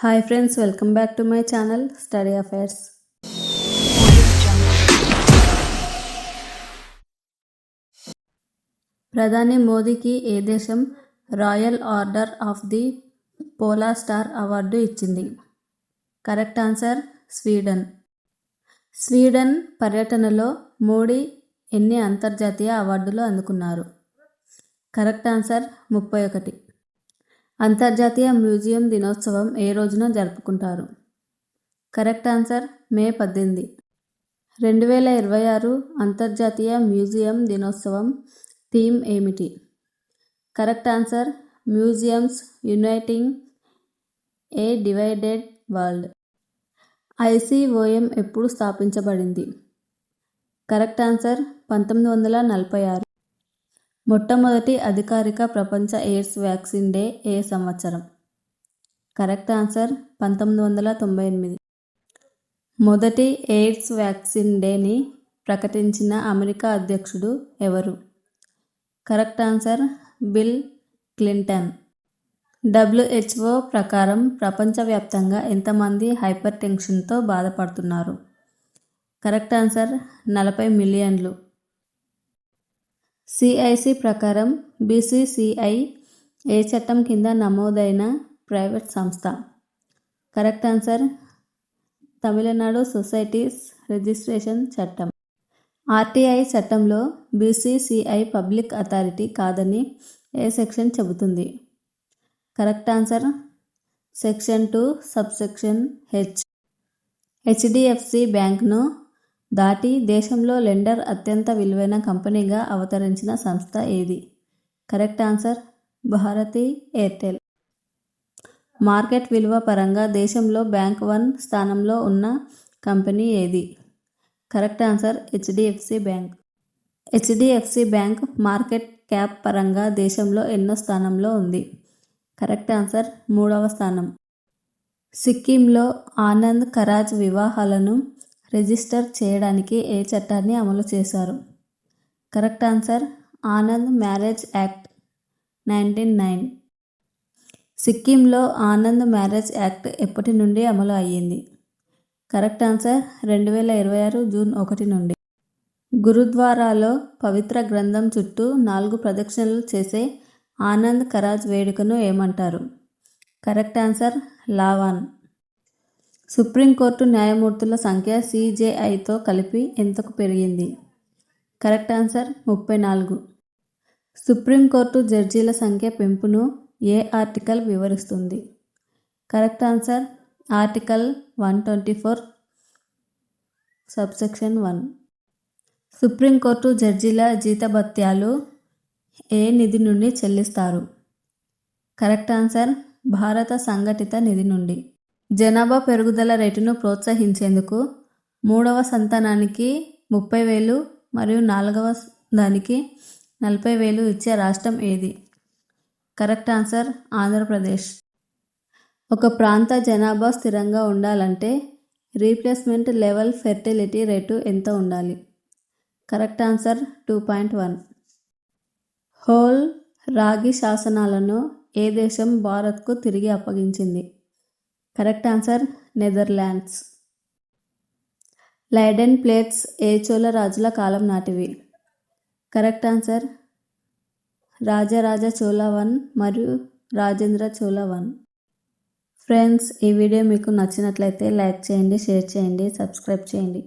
Hi friends, welcome back to my channel study affairs. ప్రధాని మోదీకి ఏ దేశం Royal Order of the Polar Star award ఇచ్చింది? Correct answer Sweden. Sweden పర్యటనలో మోడీ ఎన్ని అంతర్జాతీయ అవార్డులు అందుకున్నారు? Correct answer 31. అంతర్జాతీయ మ్యూజియం దినోత్సవం ఏ రోజున జరుపుకుంటారు? కరెక్ట్ ఆన్సర్ మే 18. 2026 అంతర్జాతీయ మ్యూజియం దినోత్సవం థీమ్ ఏమిటి? కరెక్ట్ ఆన్సర్ మ్యూజియంస్ యునైటింగ్ ఏ డివైడెడ్ వరల్డ్. ICOM ఎప్పుడు స్థాపించబడింది? Correct answer 1946. మొట్టమొదటి అధికారిక ప్రపంచ ఎయిడ్స్ వ్యాక్సిన్ డే ఏ సంవత్సరం? Correct answer 1998. మొదటి ఎయిడ్స్ వ్యాక్సిన్ డేని ప్రకటించిన అమెరికా అధ్యక్షుడు ఎవరు? Correct answer bill Clinton. WHO ప్రకారం ప్రపంచవ్యాప్తంగా ఎంతమంది హైపర్ టెన్షన్తో బాధపడుతున్నారు? కరెక్ట్ ఆన్సర్ 40 మిలియన్లు. CIC ప్రకారం BCCI ఏ చట్టం కింద నమోదైన ప్రైవేట్ సంస్థ? Correct answer Tamil Nadu societies registration చట్టం. RTI చట్టంలో BCCI పబ్లిక్ అథారిటీ కాదని ఏ సెక్షన్ చెబుతుంది? Correct answer section 2 subsection H. HDFC బ్యాంక్ను దాటి దేశంలో లెండర్ అత్యంత విలువైన కంపెనీగా అవతరించిన సంస్థ ఏది? Correct answer Bharati Airtel. Market విలువ పరంగా దేశంలో బ్యాంక్ 1 స్థానంలో ఉన్న కంపెనీ ఏది? Correct answer HDFC bank. HDFC bank market cap పరంగా దేశంలో ఎన్నో స్థానంలో ఉంది? కరెక్ట్ ఆన్సర్ 3వ స్థానం. సిక్కింలో ఆనంద్ కరాజ్ వివాహాలను రిజిస్టర్ చేయడానికి ఏ చట్టాన్ని అమలు చేశారు? Correct answer Anand marriage act 1909. సిక్కింలో ఆనంద్ మ్యారేజ్ యాక్ట్ ఎప్పటి నుండి అమలు అయ్యింది? కరెక్ట్ ఆన్సర్ 2026 జూన్ 1 నుండి. గురుద్వారాలో పవిత్ర గ్రంథం చుట్టూ 4 ప్రదక్షిణలు చేసే ఆనంద్ కరాజ్ వేడుకను ఏమంటారు? Correct answer లావాన్. సుప్రీంకోర్టు న్యాయమూర్తుల సంఖ్య CJIతో కలిపి ఎంతకు పెరిగింది? Correct answer 34. సుప్రీంకోర్టు జడ్జీల సంఖ్య పెంపును ఏ ఆర్టికల్ వివరిస్తుంది? Correct answer article 124 subsection 1. Supreme Court జడ్జీల జీతభత్యాలు ఏ నిధి నుండి చెల్లిస్తారు? కరెక్ట్ ఆన్సర్ భారత సంఘటిత నిధి నుండి. జనాభా పెరుగుదల రేటును ప్రోత్సహించేందుకు 3వ సంతానానికి 30,000 మరియు 4వ దానికి 40,000 ఇచ్చే రాష్ట్రం ఏది? Correct answer Andhra Pradesh. ఒక ప్రాంత జనాభా స్థిరంగా ఉండాలంటే రీప్లేస్మెంట్ లెవెల్ ఫెర్టిలిటీ రేటు ఎంత ఉండాలి? Correct answer 2.1. హోల్ రాగి శాసనాలను ఏ దేశం భారత్కు తిరిగి అప్పగించింది? Correct answer Netherlands. Leiden plates ఏ చోళ రాజుల కాలం నాటివి? కరెక్ట్ ఆన్సర్ రాజరాజ చోళ 1 మరియు రాజేంద్ర చోళ 1. ఫ్రెండ్స్, ఈ వీడియో మీకు నచ్చినట్లయితే లైక్ చేయండి, షేర్ చేయండి, సబ్స్క్రైబ్ చేయండి.